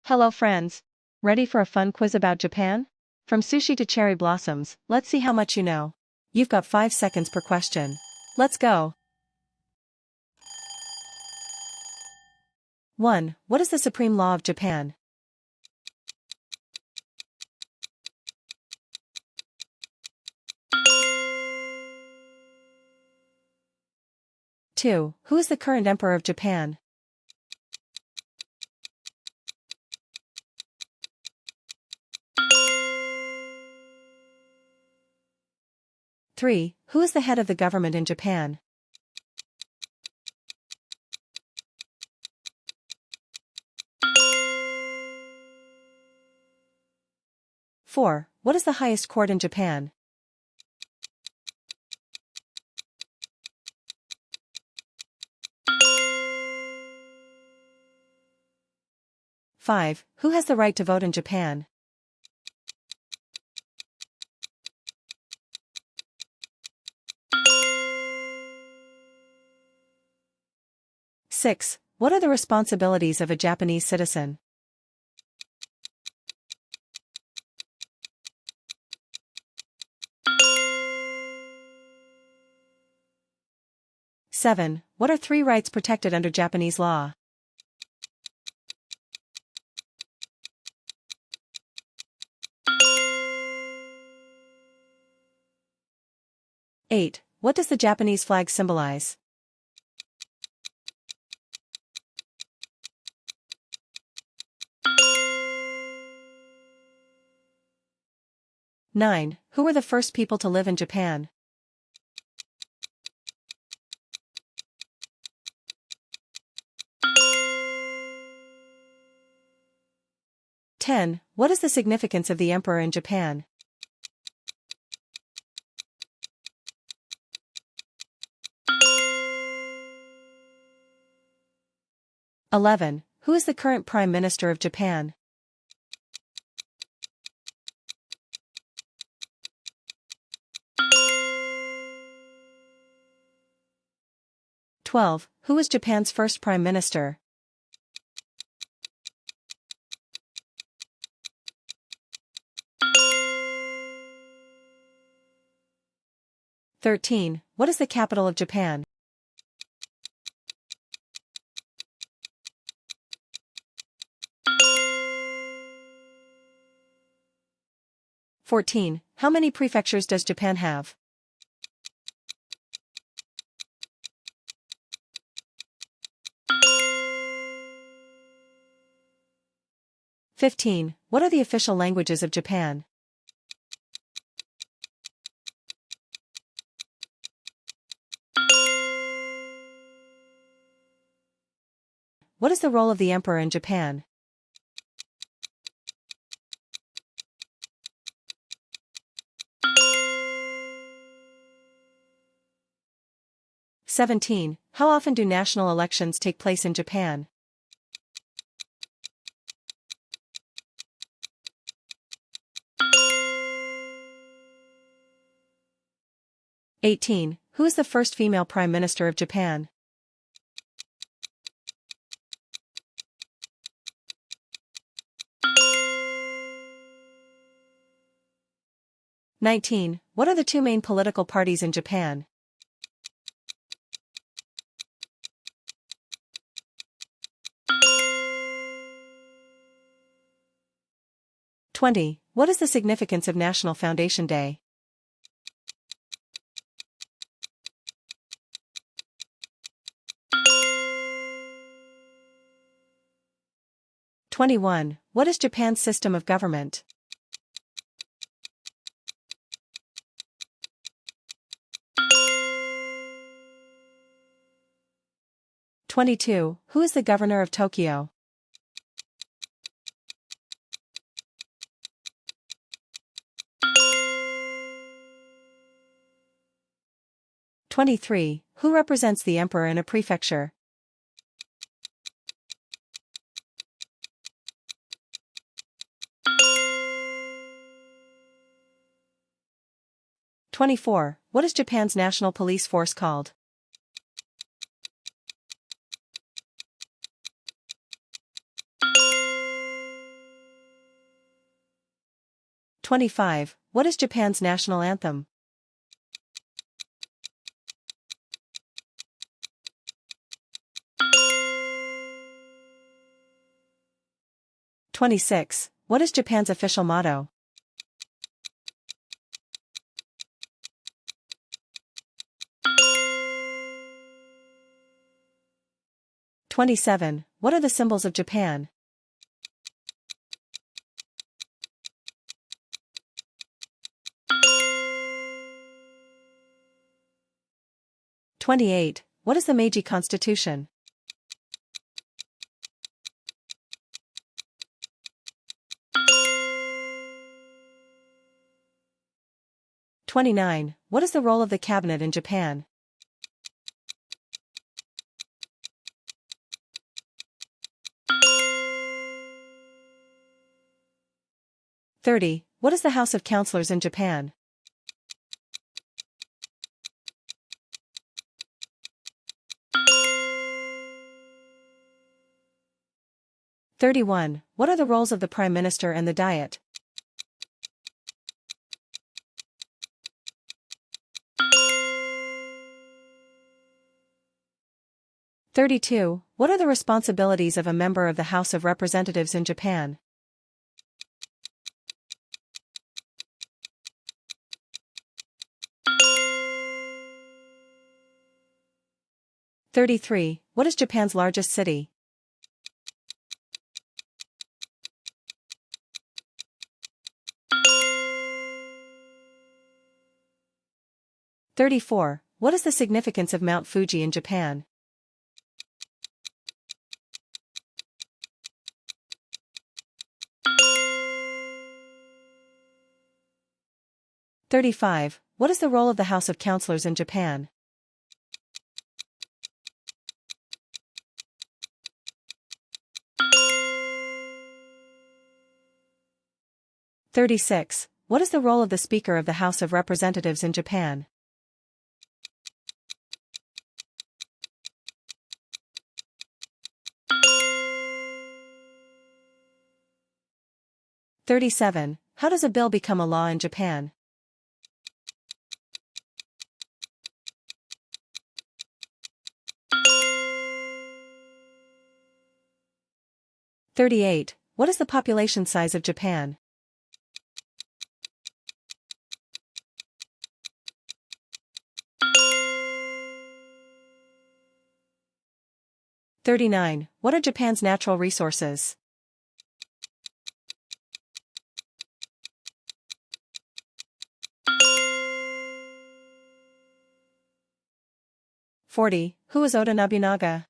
Hello friends! Ready for a fun quiz about Japan? From sushi to cherry blossoms, let's see how much you know. You've got 5 seconds per question. Let's go! 1. What is the supreme law of Japan? Two. Who is the current emperor of Japan? Three. Who is the head of the government in Japan? Four. What is the highest court in Japan? Five. Who has the right to vote in Japan? Six. What are the responsibilities of a Japanese citizen? Seven. What are 3 rights protected under Japanese law? Eight. What does the Japanese flag symbolize? Nine. Who were the first people to live in Japan? 10. What is the significance of the emperor in Japan? (11) Who is the current Prime Minister of Japan? (12) Who was Japan's first Prime Minister? (13) What is the capital of Japan? (14) How many prefectures does Japan have? (15) What are the official languages of Japan? What is the role of the emperor in Japan? (17) How often do national elections take place in Japan? (18) Who is the first female Prime Minister of Japan? (19) What are the 2 main political parties in Japan? (20) What is the significance of National Foundation Day? (21) What is Japan's system of government? (22) Who is the governor of Tokyo? (23) Who represents the emperor in a prefecture? (24) What is Japan's national police force called? 25. What is Japan's national anthem? 26. What is Japan's official motto? 27. What are the symbols of Japan? 28. What is the Meiji Constitution? 29. What is the role of the cabinet in Japan? 30. What is the House of Councillors in Japan? 31. What are the roles of the Prime Minister and the Diet? 32. What are the responsibilities of a member of the House of Representatives in Japan? 33. What is Japan's largest city? 34. What is the significance of Mount Fuji in Japan? 35. What is the role of the House of Councillors in Japan? 36. What is the role of the Speaker of the House of Representatives in Japan? 37. How does a bill become a law in Japan? 38. What is the population size of Japan? 39. What are Japan's natural resources? 40. Who is Oda Nobunaga?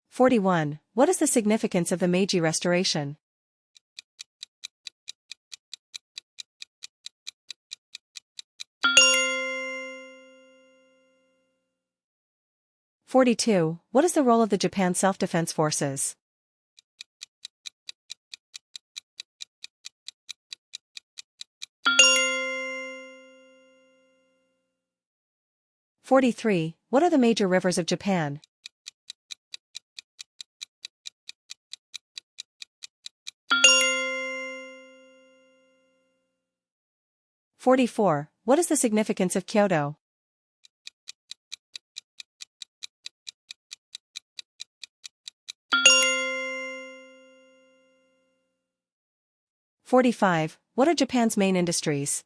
41. What is the significance of the Meiji Restoration? 42. What is the role of the Japan Self-Defense Forces? 43. What are the major rivers of Japan? 44. What is the significance of Kyoto? 45. What are Japan's main industries?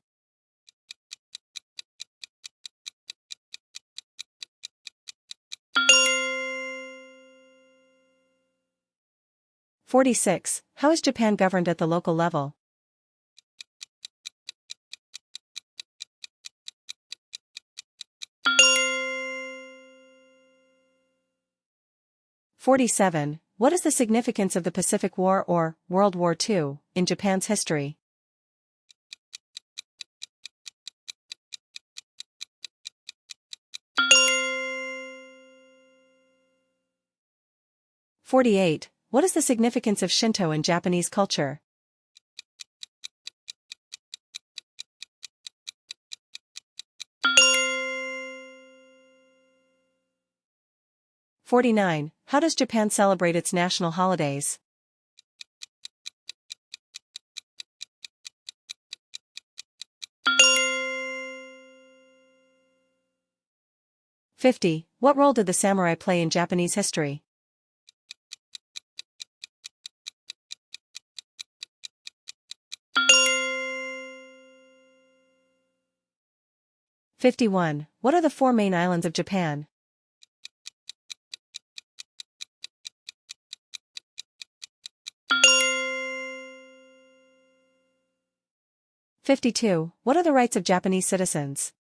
46. How is Japan governed at the local level? 47. What is the significance of the Pacific War or World War II in Japan's history? 48. What is the significance of Shinto in Japanese culture? 49. How does Japan celebrate its national holidays? 50. What role did the samurai play in Japanese history? 51. What are the four main islands of Japan? 52. What are the rights of Japanese citizens?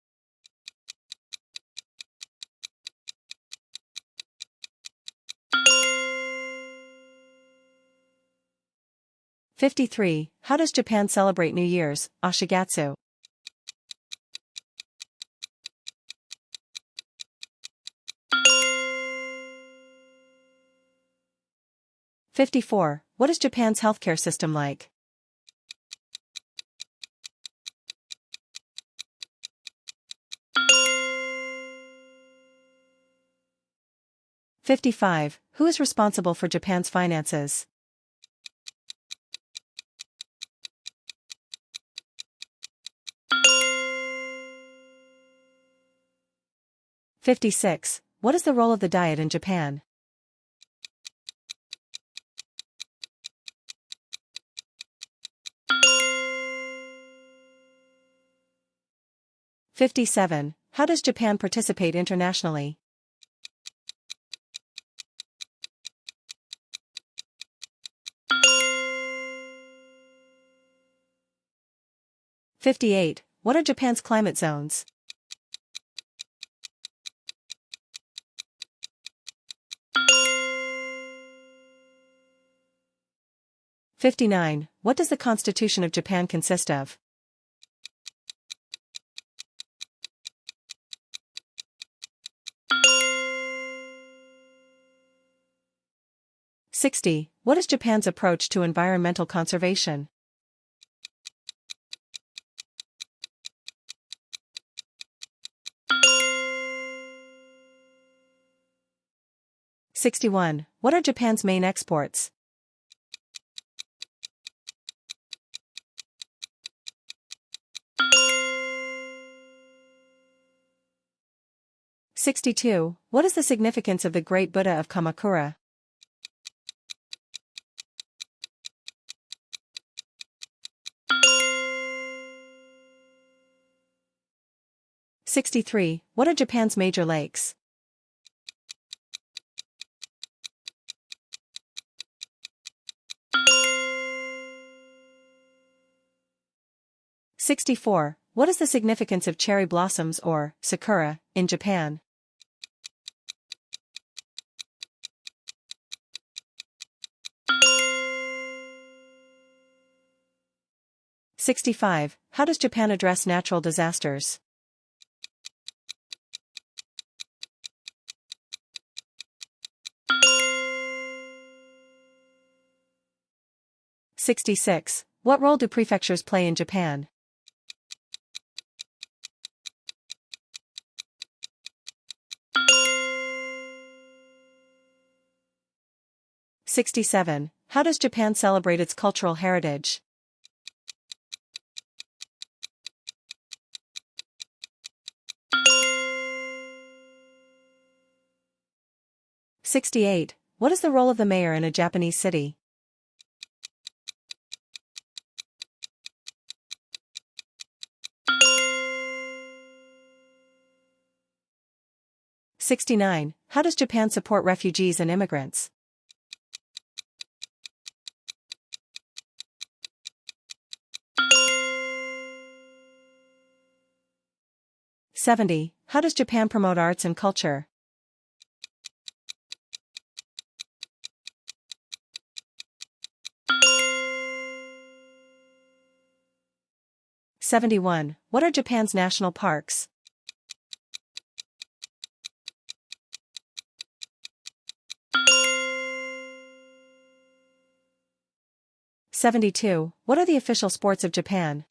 53. How does Japan celebrate New Year's, Ashigatsu? 54. What is Japan's healthcare system like? 55. Who is responsible for Japan's finances? 56. What is the role of the diet in Japan? 57. How does Japan participate internationally? 58. What are Japan's climate zones? 59. What does the Constitution of Japan consist of? 60. What is Japan's approach to environmental conservation? 61. What are Japan's main exports? 62. What is the significance of the Great Buddha of Kamakura? 63. What are Japan's major lakes? 64. What is the significance of cherry blossoms or sakura in Japan? 65. How does Japan address natural disasters? 66. What role do prefectures play in Japan? 67. How does Japan celebrate its cultural heritage? 68. What is the role of the mayor in a Japanese city? 69. How does Japan support refugees and immigrants? 70. How does Japan promote arts and culture? 71. What are Japan's national parks? 72. What are the official sports of Japan?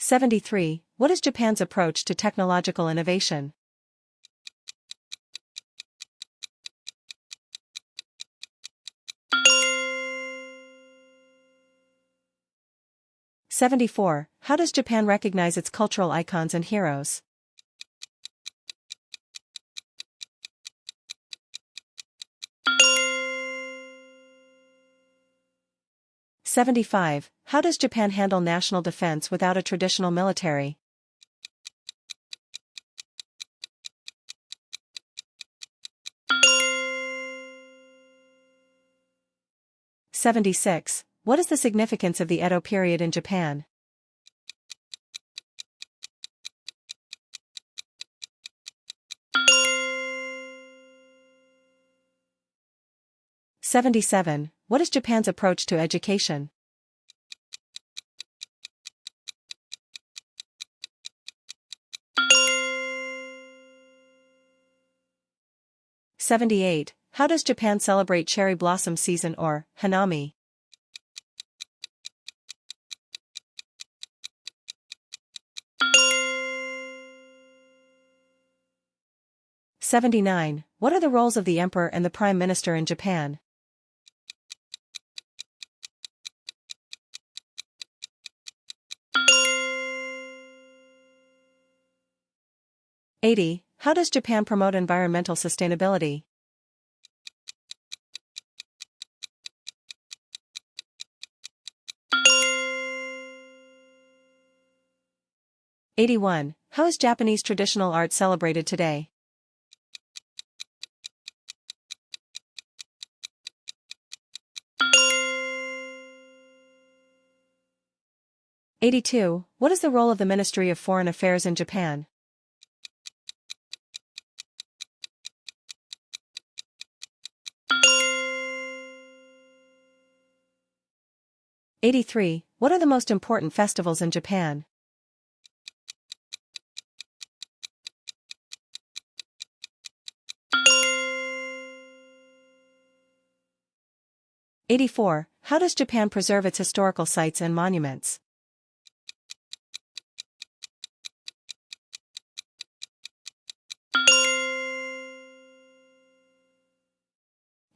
73. What is Japan's approach to technological innovation? 74. How does Japan recognize its cultural icons and heroes? 75. How does Japan handle national defense without a traditional military? 76. What is the significance of the Edo period in Japan? 77. What is Japan's approach to education? 78. How does Japan celebrate cherry blossom season or hanami? 79. What are the roles of the emperor and the prime minister in Japan? 80. How does Japan promote environmental sustainability? 81. How is Japanese traditional art celebrated today? 82. What is the role of the Ministry of Foreign Affairs in Japan? 83. What are the most important festivals in Japan? 84. How does Japan preserve its historical sites and monuments?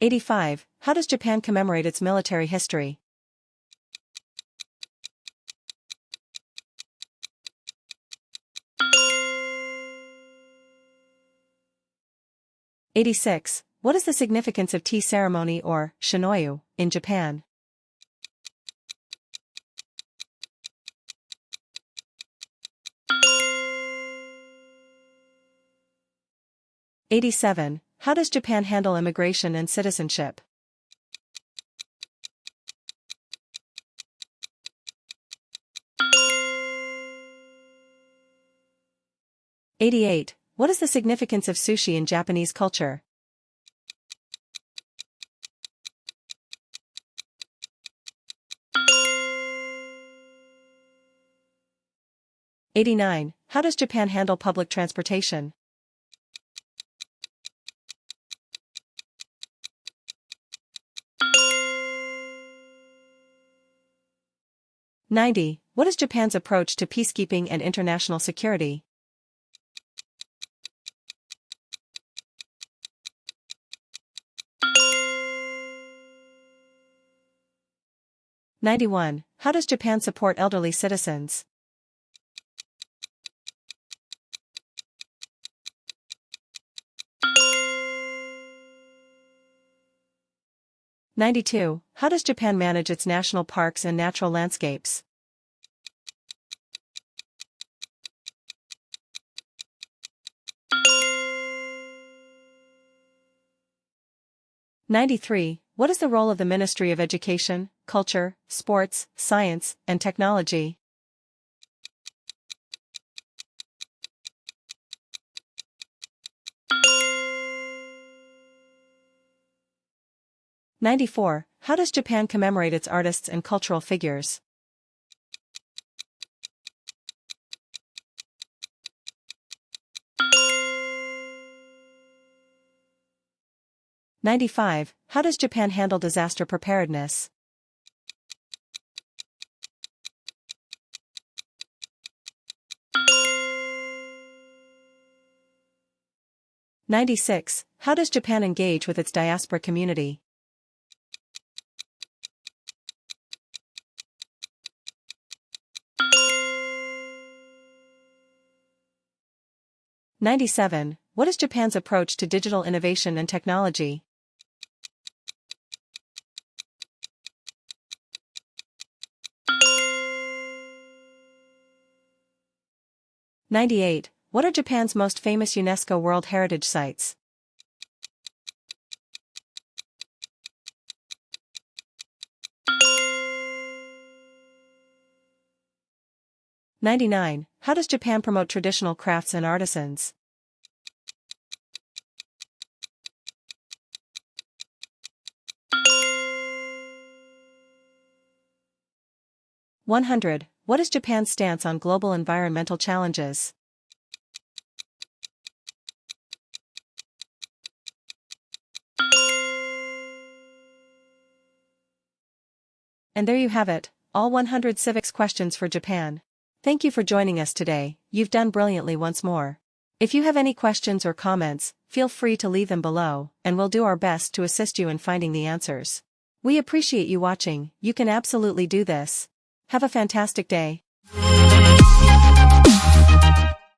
85. How does Japan commemorate its military history? 86. What is the significance of tea ceremony or shinoyu in Japan? 87. How does Japan handle immigration and citizenship? 88. What is the significance of sushi in Japanese culture? 89. How does Japan handle public transportation? 90. What is Japan's approach to peacekeeping and international security? 91. How does Japan support elderly citizens? 92. How does Japan manage its national parks and natural landscapes? 93. What is the role of the Ministry of Education, Culture, Sports, Science, and Technology? 94. How does Japan commemorate its artists and cultural figures? 95. How does Japan handle disaster preparedness? 96. How does Japan engage with its diaspora community? '97. What is Japan's approach to digital innovation and technology? '98. What are Japan's most famous UNESCO World Heritage Sites? '99. How does Japan promote traditional crafts and artisans? '100. What is Japan's stance on global environmental challenges? And there you have it, all 100 civics questions for Japan. Thank you for joining us today, you've done brilliantly once more. If you have any questions or comments, feel free to leave them below, and we'll do our best to assist you in finding the answers. We appreciate you watching, you can absolutely do this. Have a fantastic day.